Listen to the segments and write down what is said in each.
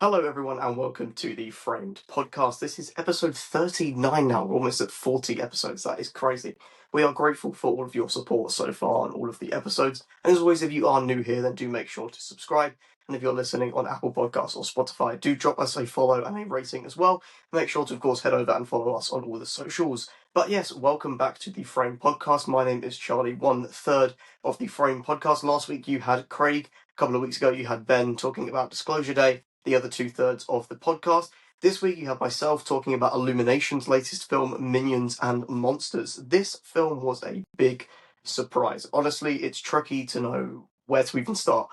Hello, everyone, and welcome to the Framed podcast. This is episode 39 now. We're almost at 40 episodes. That is crazy. We are grateful for all of your support so far on all of the episodes. And as always, if you are new here, then do make sure to subscribe. And if you're listening on Apple Podcasts or Spotify, do drop us a follow and a rating as well. Make sure to, of course, head over and follow us on all the socials. But yes, welcome back to the Frame podcast. My name is Charlie, 1/3 of the Frame podcast. Last week you had Craig. A couple of weeks ago you had Ben talking about Disclosure Day, the other 2/3 of the podcast. This week you have myself talking about Illumination's latest film, Minions and Monsters. This film was a big surprise. Honestly, it's tricky to know where to even start.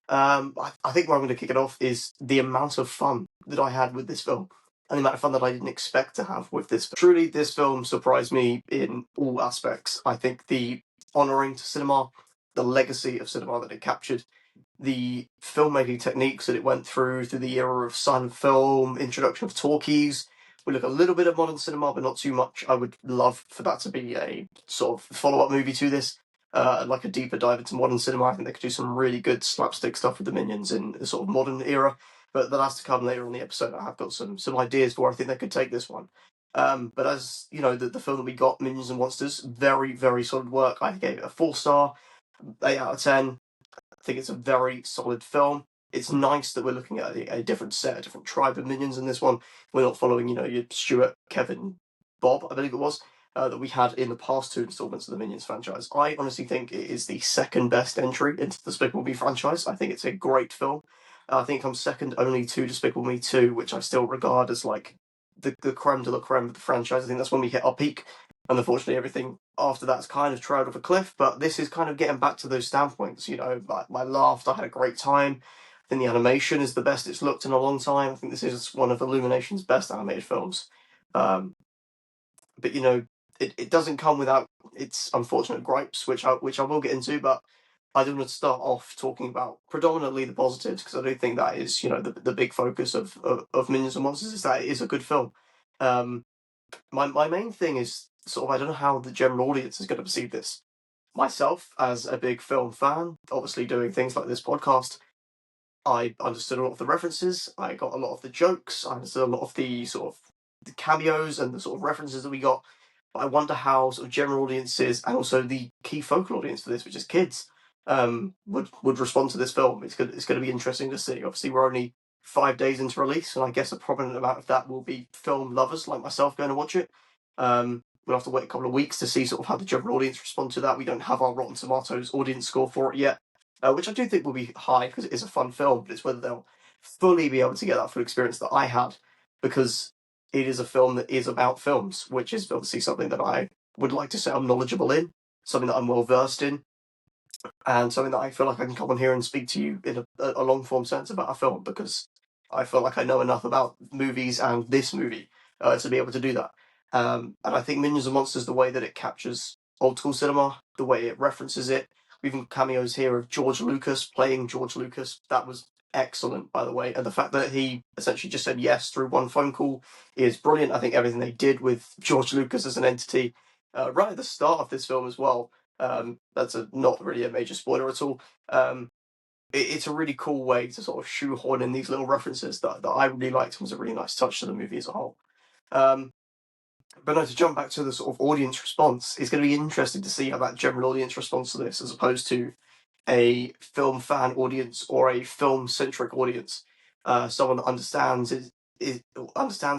I think where I'm going to kick it off is the amount of fun that I had with this film, and the amount of fun that I didn't expect to have with this film. Truly, this film surprised me in all aspects. I think the honouring to cinema, the legacy of cinema that it captured, the filmmaking techniques that it went through the era of silent film, introduction of talkies. We look a little bit at modern cinema, but not too much. I would love for that to be a sort of follow-up movie to this, like a deeper dive into modern cinema. I think they could do some really good slapstick stuff with the Minions in the sort of modern era, but that's to come later on the episode. I have got some ideas for where I think they could take this one. But as you know, the film that we got, Minions and Monsters, very, very solid work. I gave it a 4-star, 8 out of 10. I think it's a very solid film. It's nice that we're looking at a different set, a different tribe of minions in this one. We're not following, your Stuart, Kevin, Bob, I believe it was, that we had in the past 2 installments of the Minions franchise. I honestly think it is the second best entry into the Despicable Me franchise. I think it's a great film. I think it comes second only to Despicable Me 2, which I still regard as like the creme de la creme of the franchise. I think that's when we hit our peak. And unfortunately, everything after that's kind of trailed off a cliff. But this is kind of getting back to those standpoints. I laughed. I had a great time. I think the animation is the best it's looked in a long time. I think this is one of Illumination's best animated films. Um, but it doesn't come without its unfortunate gripes, which I will get into. But I do want to start off talking about predominantly the positives, because I do think that is the big focus of Minions and Monsters, is that it is a good film. Um, my main thing is sort of, I don't know how the general audience is going to perceive this. Myself, as a big film fan, obviously doing things like this podcast, I understood a lot of the references. I got a lot of the jokes. I understood a lot of the sort of the cameos and the sort of references that we got. But I wonder how sort of general audiences, and also the key focal audience for this, which is kids, would respond to this film. It's going to be interesting to see. Obviously, we're only 5 days into release, and I guess a prominent amount of that will be film lovers like myself going to watch it. We'll have to wait a couple of weeks to see sort of how the general audience respond to that. We don't have our Rotten Tomatoes audience score for it yet, which I do think will be high because it is a fun film, but it's whether they'll fully be able to get that full experience that I had, because it is a film that is about films, which is obviously something that I would like to say I'm knowledgeable in, something that I'm well versed in, and something that I feel like I can come on here and speak to you in a long form sense about a film, because I feel like I know enough about movies and this movie to be able to do that. And I think Minions and Monsters, the way that it captures old school cinema, the way it references it, we've got cameos here of George Lucas playing George Lucas. That was excellent, by the way. And the fact that he essentially just said yes through one phone call is brilliant. I think everything they did with George Lucas as an entity, right at the start of this film as well, that's not really a major spoiler at all. It's a really cool way to sort of shoehorn in these little references that I really liked, and was a really nice touch to the movie as a whole. Um, but no, to jump back to the sort of audience response, it's going to be interesting to see how that general audience responds to this, as opposed to a film fan audience or a film centric audience. Someone that understands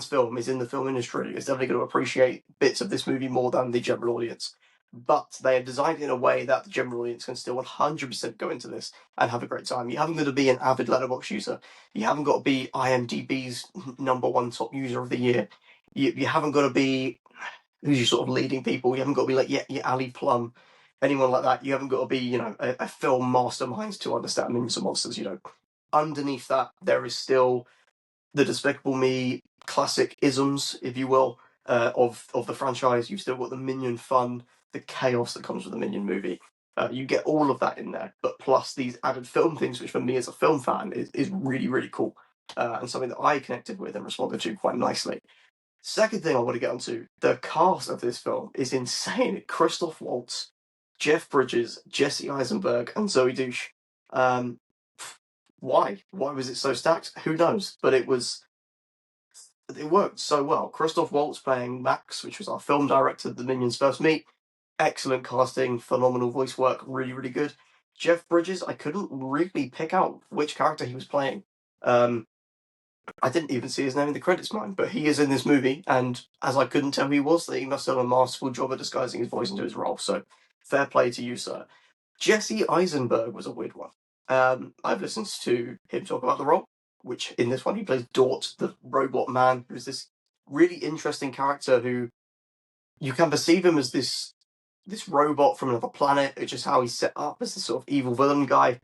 film, is in the film industry, is definitely going to appreciate bits of this movie more than the general audience. But they have designed it in a way that the general audience can still 100% go into this and have a great time. You haven't got to be an avid Letterboxd user. You haven't got to be IMDb's #1 top user of the year. You haven't got to be, who's your sort of leading people. You haven't got to be like your Ali Plum, anyone like that. You haven't got to be, a film mastermind to understand Minions and Monsters. Underneath that, there is still the Despicable Me classic isms, if you will, of the franchise. You've still got the Minion fun, the chaos that comes with the Minion movie. You get all of that in there, but plus these added film things, which for me as a film fan is really, really cool, and something that I connected with and responded to quite nicely. Second thing I want to get onto, the cast of this film is insane. Christoph Waltz, Jeff Bridges, Jesse Eisenberg, and Zoe Douche. Um, why? Why was it so stacked? Who knows? But it worked so well. Christoph Waltz playing Max, which was our film director that the Minions first meet. Excellent casting, phenomenal voice work, really, really good. Jeff Bridges, I couldn't really pick out which character he was playing. I didn't even see his name in the credits, mind, but he is in this movie, and as I couldn't tell who he was, he must have done a masterful job at disguising his voice into his role, so fair play to you, sir. Jesse Eisenberg was a weird one. I've listened to him talk about the role, which in this one he plays Dort, the robot man, who's this really interesting character who you can perceive him as this robot from another planet, which is how he's set up as this sort of evil villain guy.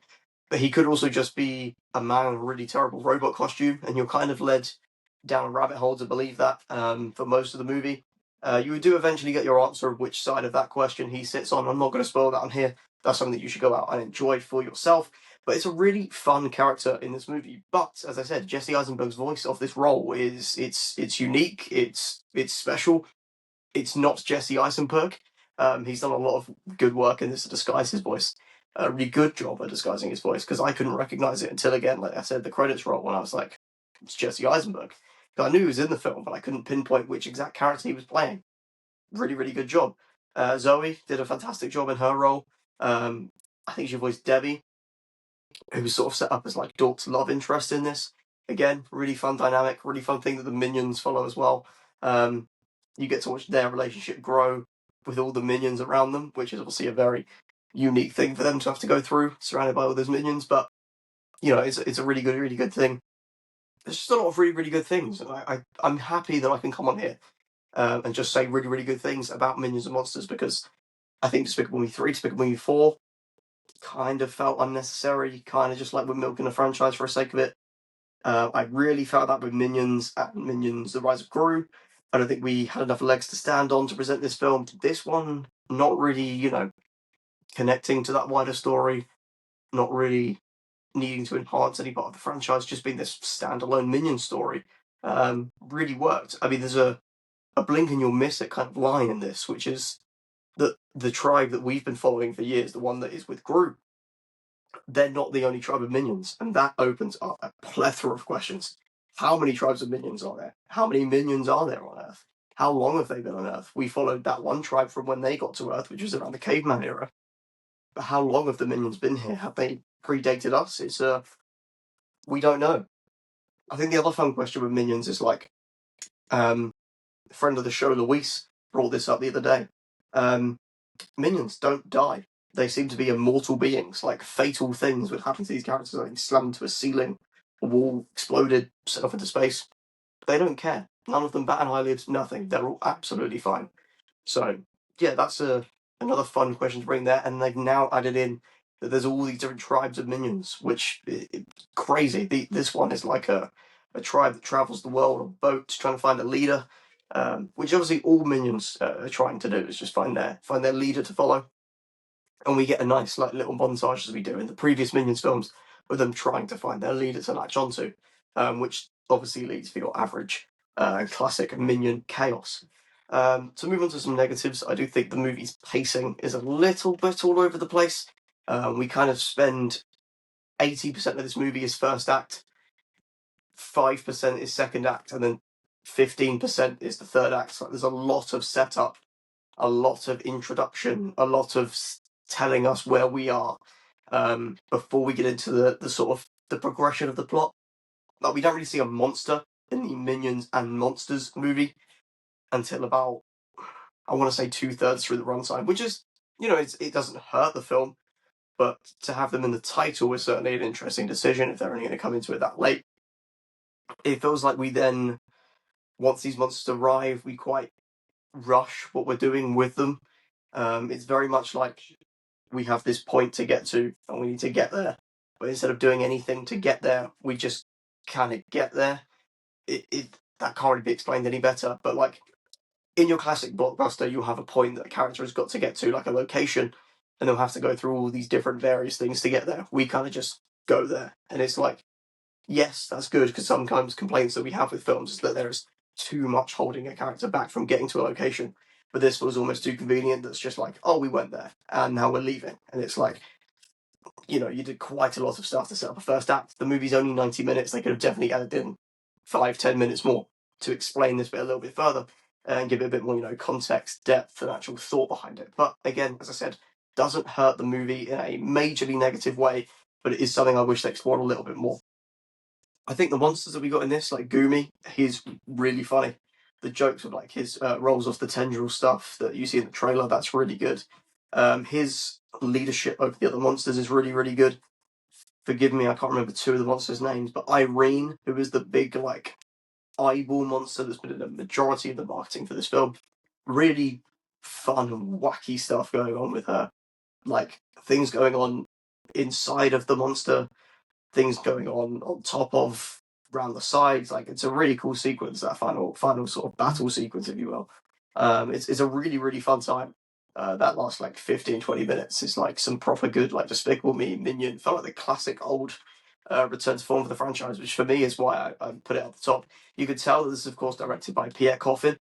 But he could also just be a man in a really terrible robot costume, and you're kind of led down a rabbit hole to believe that for most of the movie. You do eventually get your answer of which side of that question he sits on. I'm not going to spoil that on here. That's something that you should go out and enjoy for yourself. But it's a really fun character in this movie. But as I said, Jesse Eisenberg's voice of this role it's unique. It's special. It's not Jesse Eisenberg. He's done a lot of good work in this to disguise his voice. A really good job at disguising his voice because I couldn't recognize it until, again, like I said, the credits roll when I was like, it's Jesse Eisenberg. I knew he was in the film, but I couldn't pinpoint which exact character he was playing. Really, really good job. Zoe did a fantastic job in her role. I think she voiced Debbie, who was sort of set up as like Dort's love interest in this. Again, really fun dynamic, really fun thing that the minions follow as well. You get to watch their relationship grow with all the minions around them, which is obviously a very unique thing for them to have to go through, surrounded by all those minions. But it's a really good thing. There's just a lot of really, really good things. I'm happy that I can come on here and just say really, really good things about Minions and Monsters because I think Despicable Me 3, Despicable Me 4 kind of felt unnecessary, kind of just like we're milking a franchise for the sake of it. I really felt that with Minions and Minions The Rise of Gru. I don't think we had enough legs to stand on to present this film. This one, not really, connecting to that wider story, not really needing to enhance any part of the franchise, just being this standalone Minion story, really worked. I mean, there's a blink and you'll miss it kind of line in this, which is that the tribe that we've been following for years, the one that is with Gru, they're not the only tribe of minions, and that opens up a plethora of questions. How many tribes of minions are there? How many minions are there on Earth? How long have they been on Earth? We followed that one tribe from when they got to Earth, which was around the caveman era. But how long have the minions been here? Have they predated us? We don't know. I think the other fun question with minions is like, a friend of the show, Luis, brought this up the other day. Minions don't die. They seem to be immortal beings. Like fatal things would happen to these characters, like slammed to a ceiling, a wall exploded, set off into space. They don't care. None of them bat an eyelid. Nothing. They're all absolutely fine. So yeah, that's another fun question to bring there. And they've now added in that there's all these different tribes of minions, which crazy. This one is like a tribe that travels the world on boats trying to find a leader, which obviously all minions are trying to do is just find their leader to follow. And we get a nice like little montage as we do in the previous Minions films of them trying to find their leader to latch onto, which obviously leads to your average classic Minion chaos. To move on to some negatives, I do think the movie's pacing is a little bit all over the place. We kind of spend 80% of this movie is first act, 5% is second act, and then 15% is the third act. Like, there's a lot of setup, a lot of introduction, a lot of telling us where we are before we get into the sort of the progression of the plot. Like, we don't really see a monster in the Minions and Monsters movie until about, I want to say, 2/3 through the runtime, which is, it doesn't hurt the film, but to have them in the title is certainly an interesting decision if they're only going to come into it that late. It feels like we then, once these monsters arrive, we quite rush what we're doing with them. It's very much like we have this point to get to and we need to get there. But instead of doing anything to get there, we just kind of get there. That can't really be explained any better. But like in your classic blockbuster, you'll have a point that a character has got to get to, like a location, and they'll have to go through all these different various things to get there. We kind of just go there. And it's like, yes, that's good, because sometimes complaints that we have with films is that there is too much holding a character back from getting to a location. But this was almost too convenient. That's just like, oh, we went there, and now we're leaving. And it's like, you did quite a lot of stuff to set up a first act. The movie's only 90 minutes. They could have definitely added in 5-10 minutes more to explain this bit a little bit further and give it a bit more, context, depth, and actual thought behind it. But again, as I said, doesn't hurt the movie in a majorly negative way, but it is something I wish they explored a little bit more. I think the monsters that we got in this, like Goomy, he's really funny. The jokes of like his rolls off the tendril stuff that you see in the trailer, that's really good. His leadership over the other monsters is really, really good. Forgive me, I can't remember two of the monsters' names, but Irene, who is the big like eyeball monster that's been in the majority of the marketing for this film, really fun and wacky stuff going on with her. Like things going on inside of the monster, things going on top of, around the sides. Like it's a really cool sequence, that final sort of battle sequence, if you will. It's a really, really fun time. That last like 15-20 minutes is like some proper good, like Despicable Me, Minion. Felt like the classic old return to form for the franchise, which for me is why I put it at the top. You could tell that this is of course directed by Pierre Coffin.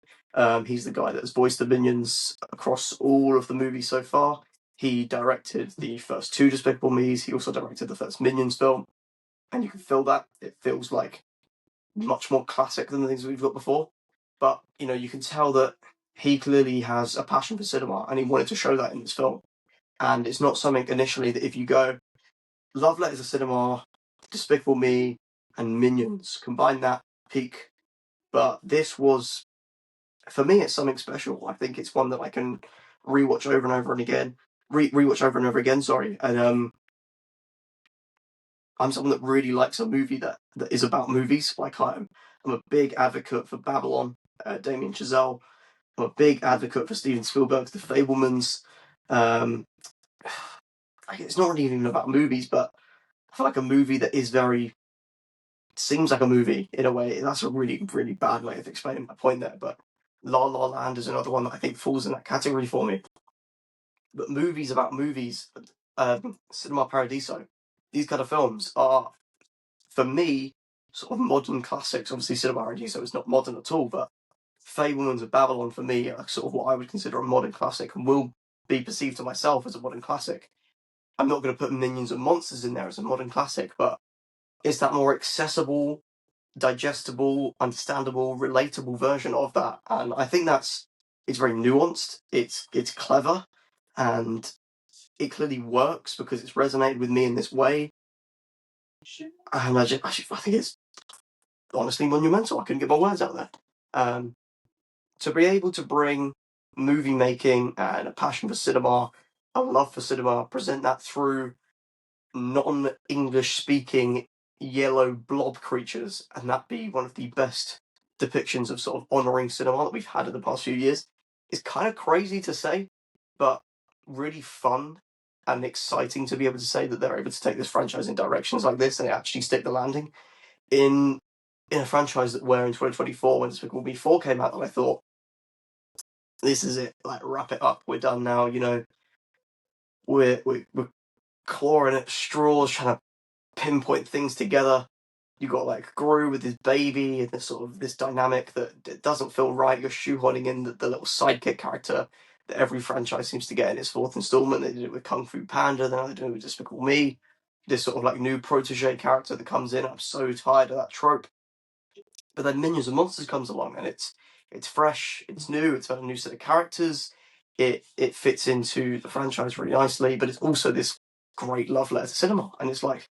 He's the guy that has voiced the Minions across all of the movies so far. He directed the first two Despicable Me's. He also directed the first Minions film, and you can feel that. It feels like much more classic than the things we've got before. But, you can tell that he clearly has a passion for cinema, and he wanted to show that in this film. And it's not something initially that if you go, Love Letters to Cinema, Despicable Me, and Minions, combine that, peak. But this was, for me, it's something special. I think it's one that I can rewatch over and over and again. Rewatch over and over again, sorry. And I'm someone that really likes a movie that is about movies. Like I'm a big advocate for Babylon, Damien Chazelle. I'm a big advocate for Steven Spielberg's The Fabelmans. It's not really even about movies, but I feel like a movie that is very, seems like a movie in a way. That's a really, really bad way of explaining my point there. But La La Land is another one that I think falls in that category for me. But movies about movies, Cinema Paradiso, these kind of films are, for me, sort of modern classics. Obviously, Cinema Paradiso is not modern at all, but Fabelmans of Babylon, for me, are sort of what I would consider a modern classic and will be perceived to myself as a modern classic. I'm not going to put Minions and Monsters in there as a modern classic, but it's that more accessible, digestible, understandable, relatable version of that. And I think it's very nuanced, it's clever, and it clearly works because it's resonated with me in this way. And I think it's honestly monumental. I couldn't get my words out there. To be able to bring movie making and a passion for cinema, a love for cinema, present that through non-English speaking yellow blob creatures, and that be one of the best depictions of sort of honouring cinema that we've had in the past few years, is kind of crazy to say, but really fun and exciting to be able to say that they're able to take this franchise in directions like this and actually stick the landing in a franchise that where in 2024 when Despicable Me 4 came out, that I thought, this is it, like wrap it up, we're done now, we're clawing at straws, trying to pinpoint things together. You got like Gru with his baby and this dynamic that it doesn't feel right. You're shoehorning in the little sidekick character that every franchise seems to get in its fourth installment. They did it with Kung Fu Panda, then they're doing it with Despicable Me. This sort of like new protege character that comes in. I'm so tired of that trope. But then Minions and Monsters comes along, and it's fresh, it's new, it's got a new set of characters. It fits into the franchise really nicely, but it's also this great love letter to cinema. And it's like,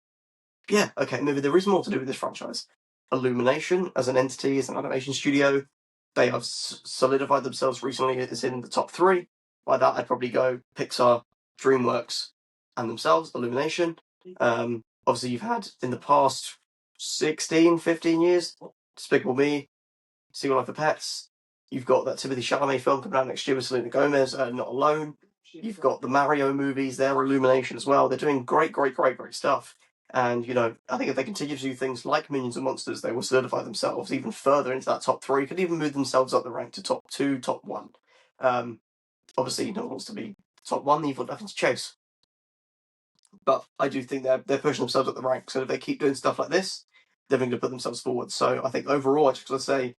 yeah, okay, maybe there is more to do with this franchise. Illumination as an entity, as an animation studio, they have solidified themselves recently as in the top three. By that, I'd probably go Pixar, DreamWorks, and themselves, Illumination. Obviously, you've had in the past 16, 15 years, Despicable Me, Single Life of Pets. You've got that Timothée Chalamet film coming out next year with Selena Gomez, Not Alone. You've got the Mario movies, they're Illumination as well. They're doing great, great, great, great stuff. And, I think if they continue to do things like Minions and Monsters, they will solidify themselves even further into that top three, could even move themselves up the rank to top two, top one. Obviously, no one wants to be top one, you've got nothing to chase. But I do think they're pushing themselves up the ranks. So if they keep doing stuff like this, they're going to put themselves forward. So I think overall, I just got to say,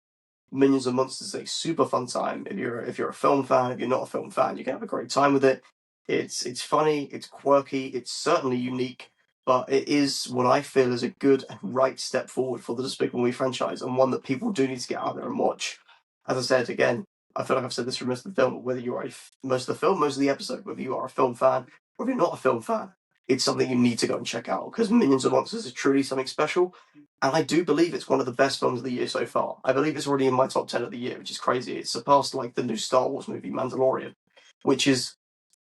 Minions and Monsters is a super fun time. If you're a film fan, if you're not a film fan, you can have a great time with it. It's funny, it's quirky, it's certainly unique, but it is what I feel is a good and right step forward for the Despicable Me franchise, and one that people do need to get out there and watch. As I said again, I feel like I've said this for most of the film, but whether you are most of the film, most of the episode, whether you are a film fan or if you're not a film fan, it's something you need to go and check out because Minions and Monsters is truly something special. And I do believe it's one of the best films of the year so far. I believe it's already in my top 10 of the year, which is crazy. It's surpassed like the new Star Wars movie, Mandalorian, which is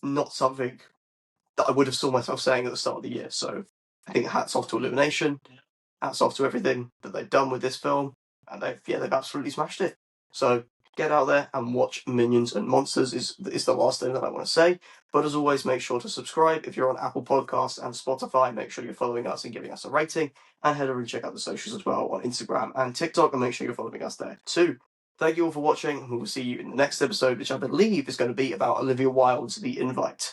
not something that I would have saw myself saying at the start of the year. So I think hats off to Illumination, hats off to everything that they've done with this film, and they've absolutely smashed it. So get out there and watch Minions and Monsters is the last thing that I want to say. But as always, make sure to subscribe if you're on Apple Podcasts and Spotify. Make sure you're following us and giving us a rating, and head over and check out the socials as well on Instagram and TikTok, and make sure you're following us there too. Thank you all for watching, and we will see you in the next episode, which I believe is going to be about Olivia Wilde's The Invite.